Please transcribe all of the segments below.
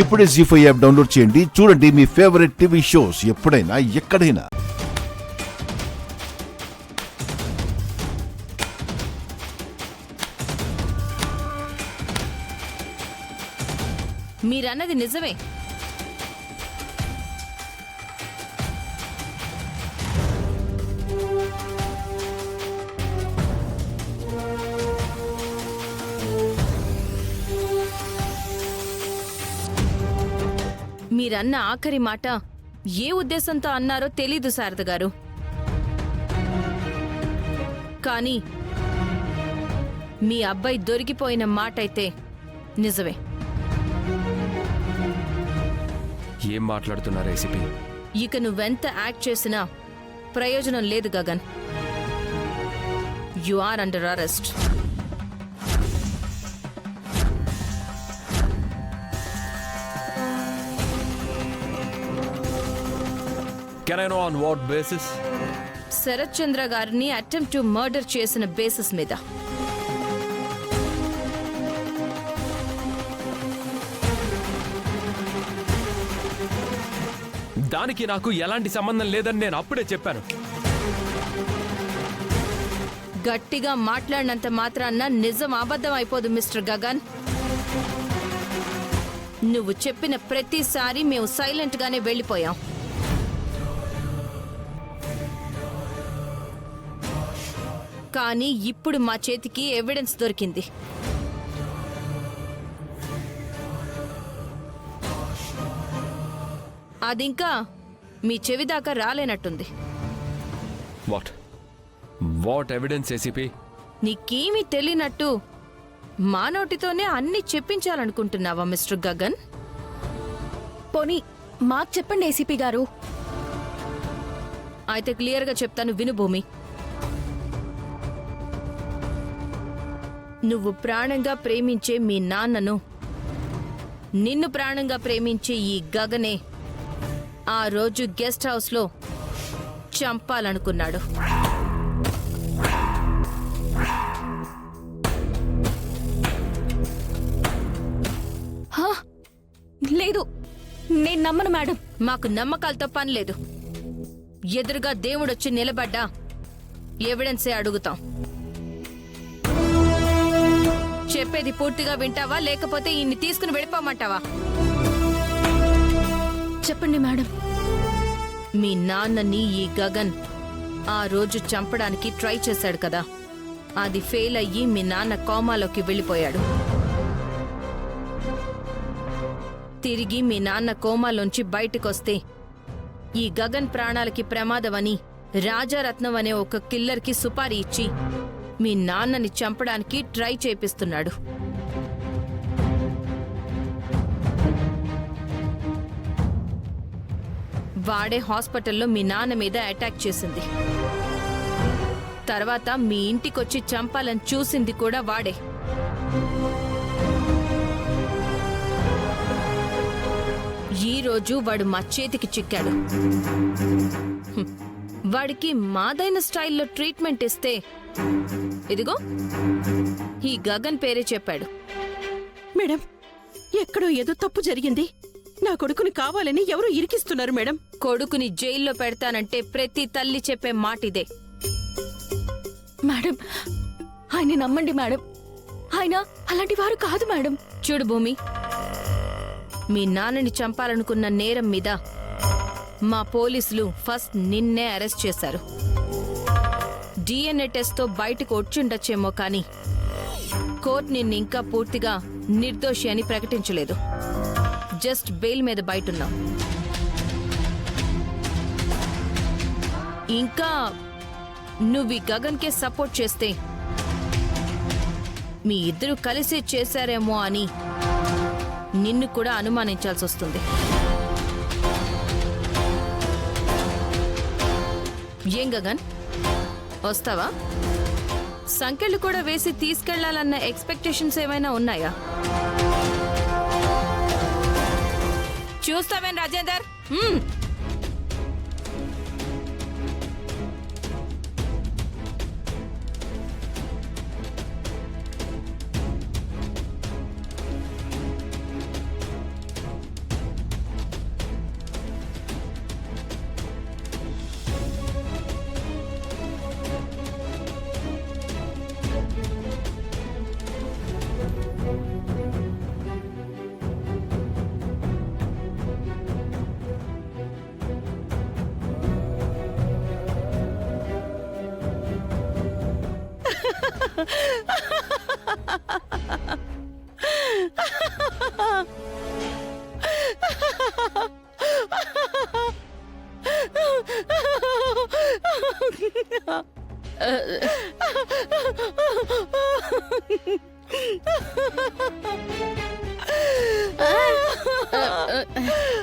ఇప్పుడే జీ5 app download చేయండి. చూడండి మీ ఫేవరెట్ టీవీ షోస్ ఎప్పుడైనా ఎక్కడైనా. మీరన్నది నిజమే. మీరన్న ఆఖరి మాట ఏ ఉద్దేశంతో అన్నారో తెలీదు శారద గారు. కానీ మీ అబ్బాయి దొరికిపోయిన మాటైతే నిజమే. ఏం మాట్లాడుతున్నారు ఏసీపీ? ఇక నువ్వెంత యాక్ట్ చేసినా ప్రయోజనం లేదు Gagan. You are under arrest. Can I know on what basis? Sharath Chandra గారిని అటెంప్ట్ టు మర్డర్ చేసిన బేసిస్ మీద. దానికి నాకు ఎలాంటి సంబంధం లేదని నేను అప్పుడే చెప్పాను. గట్టిగా మాట్లాడినంత మాత్రాన్న నిజం అబద్ధం అయిపోదు మిస్టర్ గగన్. నువ్వు చెప్పిన ప్రతిసారి మేము సైలెంట్ గానే వెళ్ళిపోయాం. కానీ ఇప్పుడు మా చేతికి ఎవిడెన్స్ దొరికింది. అదింకా మీ చెవి దాకా రాలేనట్టుంది. What evidence ACP? నీకేమీ తెలియనట్టు మా నోటితోనే అన్ని చెప్పించాలనుకుంటున్నావా మిస్టర్ గగన్? పోనీ మాకు చెప్పండి ఏసీపీ గారు. అయితే క్లియర్గా చెప్తాను విను భూమి. నువ్వు ప్రాణంగా ప్రేమించే మీ నాన్నను నిన్ను ప్రాణంగా ప్రేమించే ఈ గగనే ఆ రోజు గెస్ట్ హౌస్లో చంపాలనుకున్నాడు. లేదు, నేను నమ్మను మేడం. మాకు నమ్మకాలతో పని లేదు. ఎదురుగా దేవుడొచ్చి నిలబడ్డా ఎవిడెన్సే అడుగుతాం. చెప్పేది పూర్తిగా వింటావా లేకపోతే ఇన్ని తీసుకుని వెళ్ళిపోమంటావా? చెప్పండి మేడం. మీ నాన్నని ఈ గగన్ ఆ రోజు చంపడానికి ట్రై చేశాడు కదా, అది ఫెయిల్ అయ్యి మీ నాన్న కోమాలోకి వెళ్ళిపోయాడు. తిరిగి మీ నాన్న కోమాలోంచి బయటకొస్తే ఈ గగన్ ప్రాణాలకి ప్రమాదమని రాజారత్నం అనే ఒక కిల్లర్కి సుపారీ ఇచ్చి మీ నాన్నని చంపడానికి ట్రై చేపిస్తున్నాడు. వాడే హాస్పిటల్లో మీ నాన్న మీద అటాక్ చేసింది. తర్వాత మీ ఇంటికొచ్చి చంపాలని చూసింది కూడా వాడే. ఈరోజు వాడు మా చేతికి చిక్కాడు. వాడికి మాదైన స్టైల్లో ట్రీట్మెంట్ ఇస్తే ఇదిగో ఈ గగన్ పేరే చెప్పాడు. మేడం, ఎక్కడో ఏదో తప్పు జరిగింది. నా కొడుకుని కావాలని ఎవరో ఇరికిస్తున్నారు మేడం. కొడుకుని జైల్లో పెడతానంటే ప్రతి తల్లి చెప్పే మాటిదే. మేడం, ఆయన నమ్మండి మేడం. ఆయన అలాంటి వారు కాదు మేడం. చూడు భూమి, మీ నాన్నని చంపాలనుకున్న నేరం మీద మా పోలీసులు ఫస్ట్ నిన్నే అరెస్ట్ చేశారు. డిఎన్ఏ టెస్ట్తో బయటకు వచ్చుండొచ్చేమో కానీ కోర్టు నిన్ను ఇంకా పూర్తిగా నిర్దోషి అని ప్రకటించలేదు. జస్ట్ బెయిల్ మీద బయటున్నావు. ఇంకా నువ్వు ఈ గగన్కే సపోర్ట్ చేస్తే మీ ఇద్దరు కలిసి చేశారేమో అని నిన్ను కూడా అనుమానించాల్సి వస్తుంది. ఏం గగన్, వస్తావా? సంఖ్యలు కూడా వేసి తీసుకెళ్లాలన్న ఎక్స్పెక్టేషన్స్ ఏమైనా ఉన్నాయా? చూస్తావేం రాజేందర్?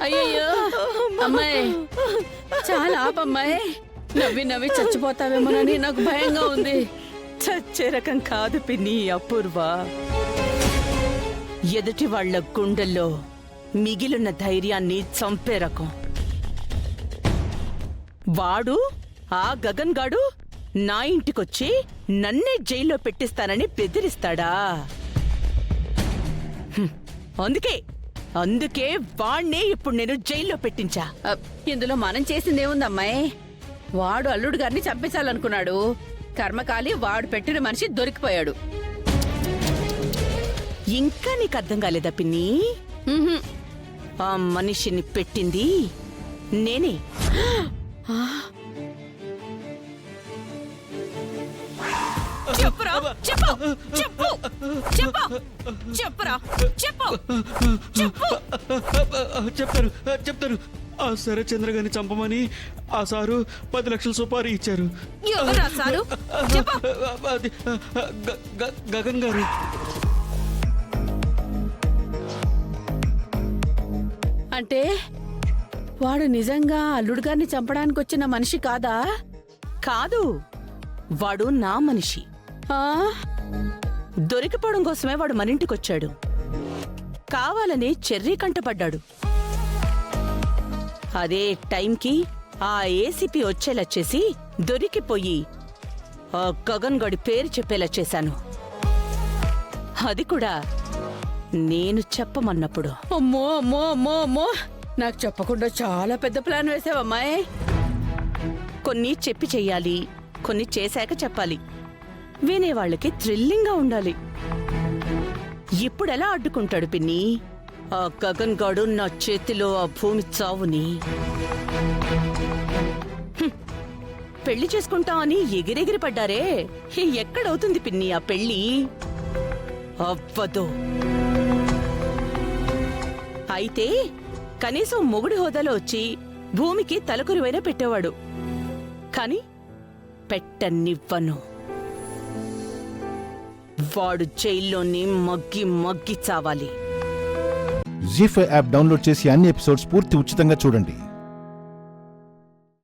అయ్యయ్యో అమ్మాయి చాలా ఆపమ్మాయి. నవ్వి నవ్వి చచ్చిపోతావేమోనని నాకు భయంగా ఉంది. చచ్చే రకం కాదు పిన్ని అపూర్వ. ఎదుటి వాళ్ళ గుండెల్లో మిగిలిన ధైర్యాన్ని చంపే రకం. వాడు ఆ గగన్ గాడు నా ఇంటికొచ్చి నన్నే జైల్లో పెట్టిస్తానని బెదిరిస్తాడా? అందుకే వాణ్ణే ఇప్పుడు నేను జైల్లో పెట్టించా. ఇందులో మనం చేసిందేముందమ్మాయి? వాడు అల్లుడు గారిని చంపించాలనుకున్నాడు. కర్మకాలి వాడు పెట్టిన మనిషి దొరికిపోయాడు. ఇంకా నీకు అర్థం కాలేదా పిన్ని? ఆ మనిషిని పెట్టింది నేనే. చెప్పురా చెప్పు చెప్పు చెప్పు చెప్పురా చెప్పు చెప్పు. చెప్తారు. ఆ శరత్చంద్ర గారిని చంపమని ఆ సారు 10 లక్షల సుపారీ ఇచ్చారు. ఎవరా సారు? చెప్పు. అది గగన్ గారు. అంటే వాడు నిజంగా అల్లుడు గారిని చంపడానికి వచ్చిన మనిషి కాదా? కాదు, వాడు నా మనిషి. ఆ? దొరికిపోవడం కోసమే వాడు మనింటికొచ్చాడు. కావాలని చెర్రీ కంటపడ్డాడు. అదే టైంకి ఆ ఏసీపీ వచ్చేలా చేసి దొరికిపోయి ఆ గగన్ గడి పేరు చెప్పేలా చేశాను. అది కూడా నేను చెప్పమన్నప్పుడు. అమ్మో అమ్మో అమ్మో అమ్మో, నాకు చెప్పకుండా చాలా పెద్ద ప్లాన్ వేసావమ్మాయి. కొన్ని చెప్పి చెయ్యాలి, కొన్ని చేశాక చెప్పాలి. వినేవాళ్ళకి థ్రిల్లింగ్గా ఉండాలి. ఇప్పుడెలా అడ్డుకుంటాడు పిన్ని ఆ గగన్ గాడు నా చేతిలో ఆ భూమి చావుని? పెళ్లి చేసుకుంటా అని ఎగిరెగిరి పడ్డారే, ఎక్కడవుతుంది పిన్ని ఆ పెళ్లి? అవ్వదు. అయితే కనీసం మొగుడి హోదాలో వచ్చి భూమికి తలకొరివైనా పెట్టేవాడు. కాని పెట్టనివ్వను. వాడు జైల్లోని మగ్గి మగ్గి చావాలి. జీ5 యాప్ డౌన్లోడ్ చేసి అన్ని ఎపిసోడ్స్ పూర్తి ఉచితంగా చూడండి.